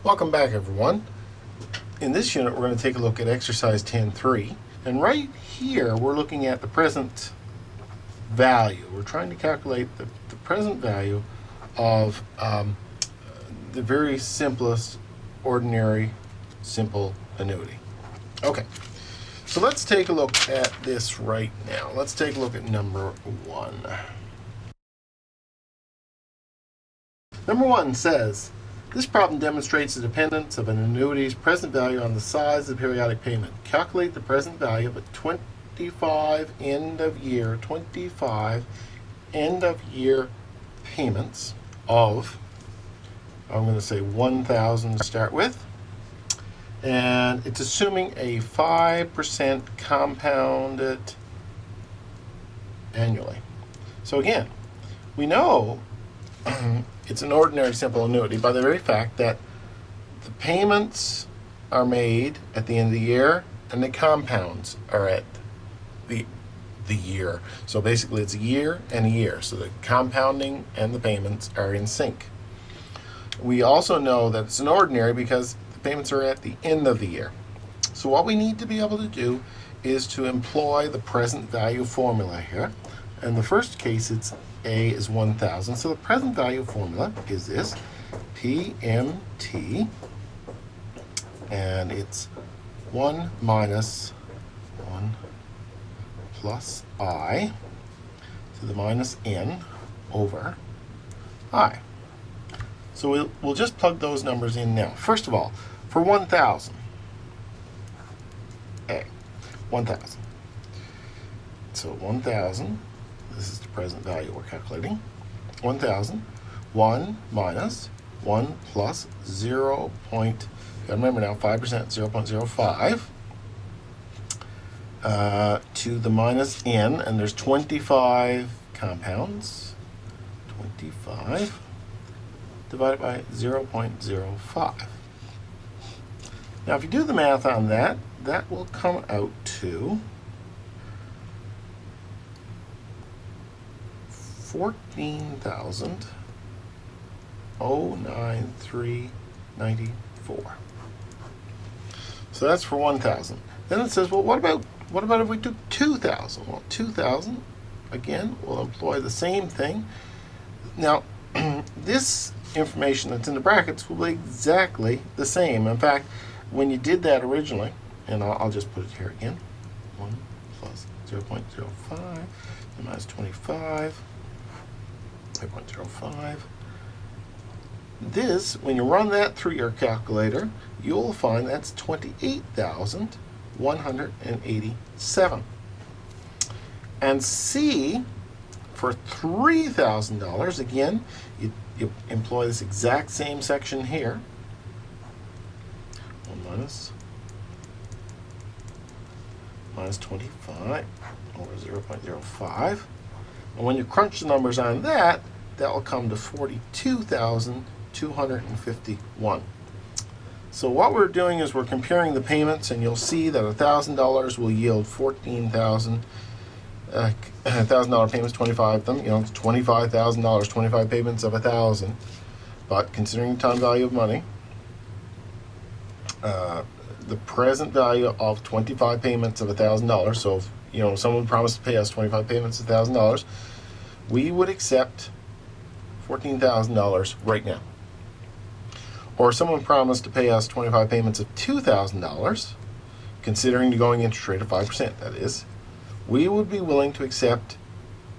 Welcome back, everyone. In this unit, we're going to take a look at exercise 10.3. And right here, we're looking at the present value. We're trying to calculate the present value of the very simplest, ordinary, simple annuity. Okay, so let's take a look at this right now. Let's take a look at number 1. Number 1 says, this problem demonstrates the dependence of an annuity's present value on the size of the periodic payment. Calculate the present value of a 25 end-of-year payments of, I'm going to say 1,000 to start with, and it's assuming a 5% compounded annually. So again, we know it's an ordinary simple annuity by the very fact that the payments are made at the end of the year and the compounds are at the year. So basically it's a year and a year. So the compounding and the payments are in sync. We also know that it's an ordinary because the payments are at the end of the year. So what we need to be able to do is to employ the present value formula here. In the first case, it's A is 1,000. So the present value formula is this, PMT, and it's 1 minus 1 plus I to the minus n over I. So we'll just plug those numbers in now. First of all, for 1,000, A, 1,000. So 1,000. This is the present value we're calculating. 1,000. 1 minus 1 plus 0. Gotta remember now, 5%, 0.05 to the minus n, and there's 25 compounds. 25 divided by 0.05. Now, if you do the math on that, that will come out to 14,093.94. So that's for 1,000. Then it says, well, what about if we took 2,000? Well, 2,000, again, we'll employ the same thing. Now, this information that's in the brackets will be exactly the same. In fact, when you did that originally, and I'll just put it here again, 1 plus 0.05 minus 25. 5.05. This, when you run that through your calculator, you'll find that's 28,187. And C, for $3,000, again, you employ this exact same section here. 1 minus 25 over 0.05. And when you crunch the numbers on that, that will come to 42,251. So what we're doing is we're comparing the payments, and you'll see that $1,000 will yield $14,000. $1,000 payments, 25 of them. You know, it's $25,000, 25 payments of 1,000. But considering time value of money, the present value of 25 payments of $1,000. So if someone promised to pay us 25 payments of $1,000, we would accept $14,000 right now. Or if someone promised to pay us 25 payments of $2,000, considering the going interest rate of 5%, that is, we would be willing to accept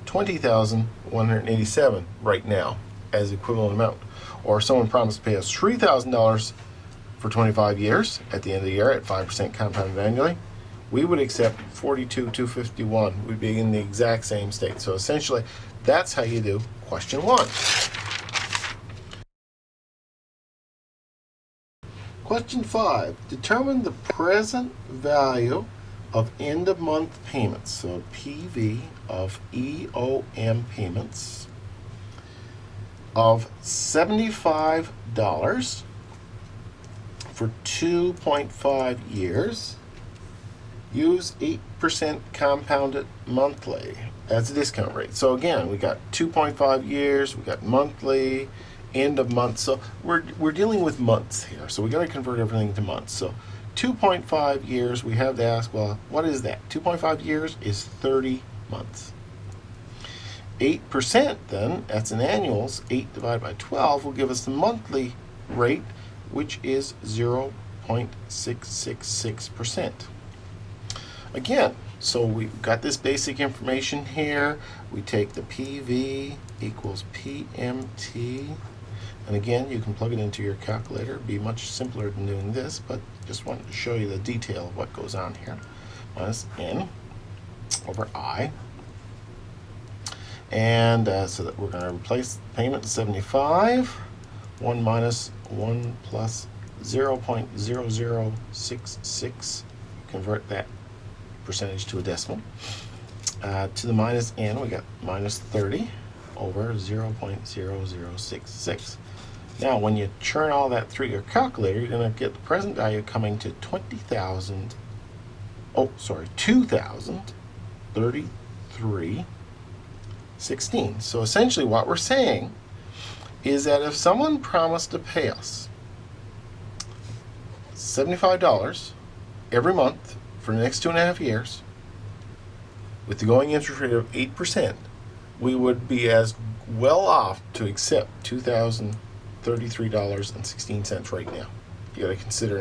$20,187 right now as equivalent amount. Or if someone promised to pay us $3,000 for 25 years at the end of the year at 5% compounded annually, we would accept 42,251. We'd be in the exact same state. So essentially, that's how you do question 1. Question 5. Determine the present value of end-of-month payments. So PV of EOM payments of $75 for 2.5 years. Use 8% compounded monthly as a discount rate. So again, we got 2.5 years, we got monthly, end of month. So we're dealing with months here. So we got to convert everything to months. So 2.5 years, we have to ask, well, what is that? 2.5 years is 30 months. 8% then, that's in annuals, 8 divided by 12 will give us the monthly rate, which is 0.666%. Again, so we've got this basic information here. We take the PV equals PMT. And again, you can plug it into your calculator. It'd be much simpler than doing this, but just wanted to show you the detail of what goes on here. Minus N over I. And so that we're going to replace the payment 75. 1 minus 1 plus 0.0066. Convert that percentage to a decimal. To the minus N, we got minus 30 over 0.0066. Now, when you churn all that through your calculator, you're going to get the present value coming to 2,033.16. So essentially what we're saying is that if someone promised to pay us $75 every month for the next 2.5 years, with the going interest rate of 8%, we would be as well off to accept $2,033.16 right now. You got to consider,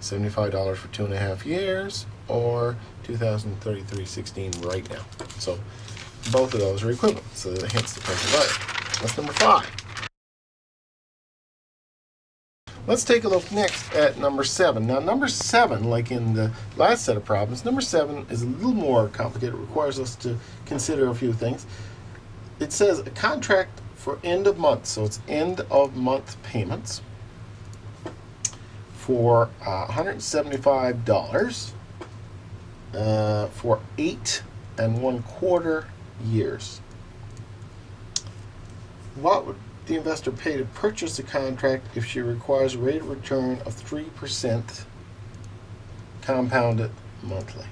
$75 for 2.5 years or $2,033.16 right now. So both of those are equivalent. So hence the present value. That's number 5. Let's take a look next at number 7. Now, number 7, like in the last set of problems, number 7 is a little more complicated. It requires us to consider a few things. It says a contract for end of month, so it's end of month payments for $175 for 8 1/4 years. What would the investor pay to purchase the contract if she requires a rate of return of 3% compounded monthly?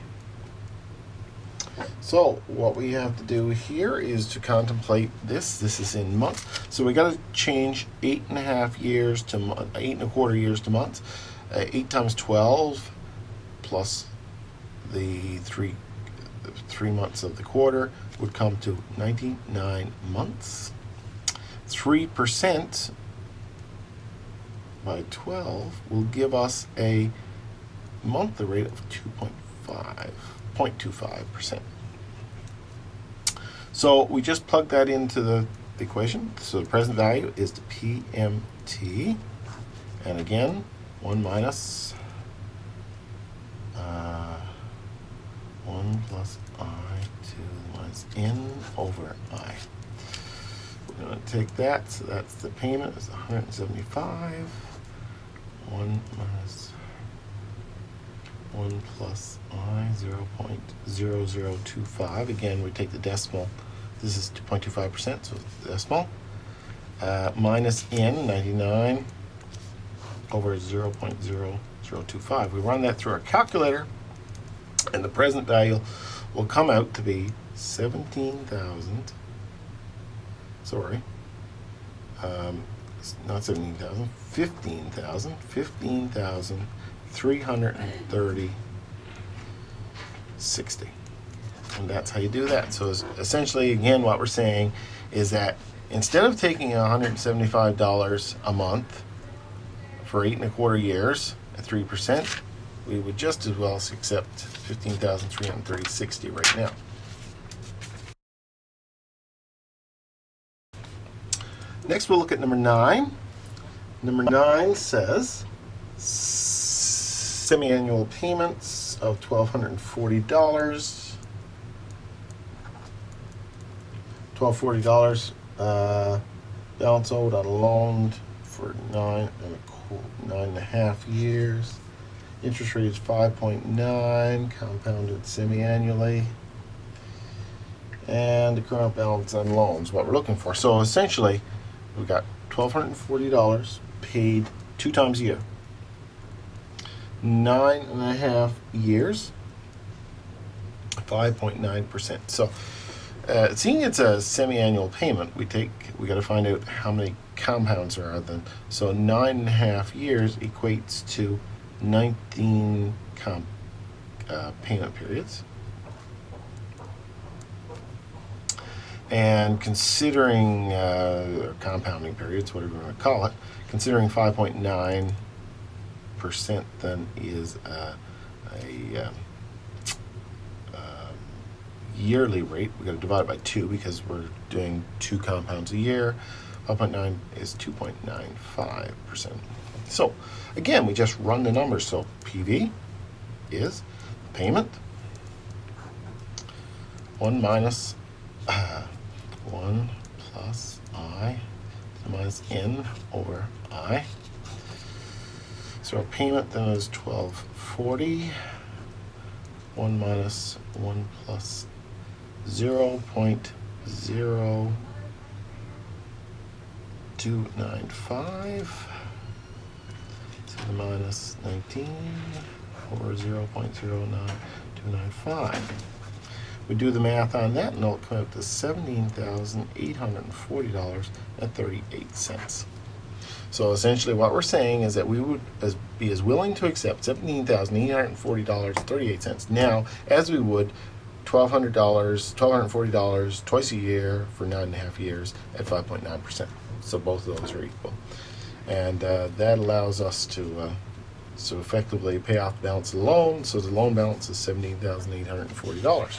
So what we have to do here is to contemplate this. This is in months. So we got to change 8.5 years to 8 1/4 years to months. 8 times 12 plus the three months of the quarter would come to 99 months. 3% by 12 will give us a monthly rate of 0.25%. So we just plug that into the equation. So the present value is the PMT. And again, 1 minus 1 plus I to minus N over I. We're going to take that, so that's the payment, is 175. 1 minus 1 plus I, 0.0025. Again, we take the decimal. This is 2.25%, so it's the decimal. Minus N, 99, over 0.0025. We run that through our calculator, and the present value will come out to be 15,330. And that's how you do that. So essentially, again, what we're saying is that instead of taking $175 a month for 8 1/4 years at 3%, we would just as well accept 15,330.60 right now. Next, we'll look at number 9. Number 9 says semi-annual payments of $1,240. $1,240 balance owed on a loan for 9.5 years. Interest rate is 5.9, compounded semi-annually. And the current balance on loans, what we're looking for. So essentially, we got $1,240 paid 2 times a year. 9.5 years, 5.9%. So Seeing it's a semi-annual payment, we got to find out how many compounds there are then. So 9.5 years equates to 19 payment periods. And considering compounding periods, whatever you want to call it, considering 5.9% then is a yearly rate. We've got to divide it by 2 because we're doing 2 compounds a year. 5.9 is 2.95%. So again, we just run the numbers. So PV is payment 1 minus 1 plus I minus N over I. So our payment then is 1240. 1 minus 1 plus 0.0295 to the minus 19 over 0.09295. We do the math on that and it'll come out to $17,840.38. So essentially what we're saying is that we would be as willing to accept $17,840.38 now as we would $1,240 twice a year for 9.5 years at 5.9%. So both of those are equal. And that allows us to effectively pay off the balance of the loan. So the loan balance is $17,840.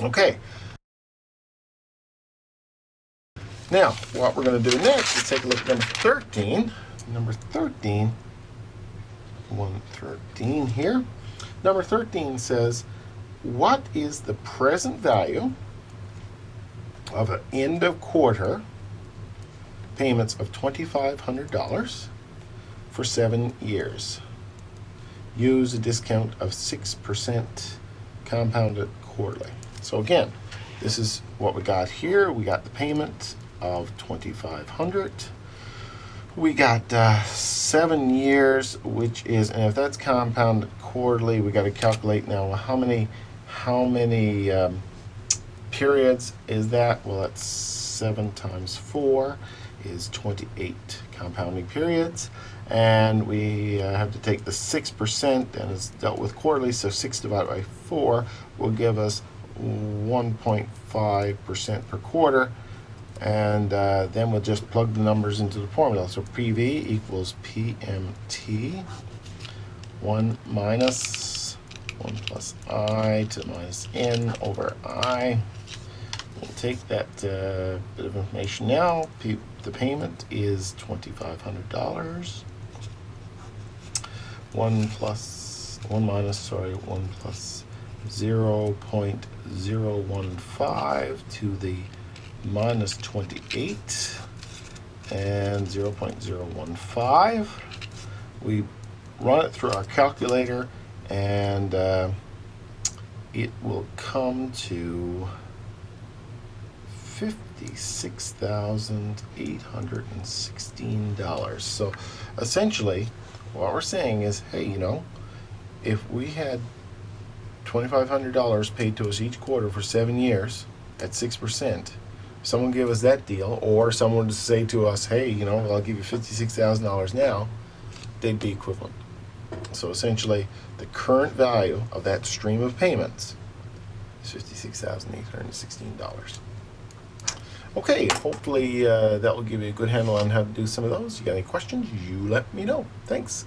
Okay. Now, what we're going to do next is take a look at number 13. Number 13, 113 here. Number 13 says, what is the present value of an end of quarter payments of $2,500 for 7 years? Use a discount of 6% compounded quarterly. So again, this is what we got here. We got the payment of $2,500. We got 7 years, which is, and if that's compounded quarterly, we got to calculate now how many periods is that? Well, that's 7 times 4 is 28 compounding periods, and we have to take the 6%, and it's dealt with quarterly, so 6 divided by 4 will give us 1.5% per quarter. And then we'll just plug the numbers into the formula. So PV equals PMT 1 minus 1 plus I to the minus N over I. We'll take that bit of information now. The payment is $2,500. 1 plus 0.015 to the minus 28 and 0.015. We run it through our calculator and it will come to $56,816. So essentially what we're saying is, hey, you know, if we had $2,500 paid to us each quarter for 7 years at 6%, someone give us that deal, or someone to say to us, hey, you know, I'll give you $56,000 now, they'd be equivalent. So essentially, the current value of that stream of payments is $56,816. Okay, hopefully that will give you a good handle on how to do some of those. You got any questions, you let me know. Thanks.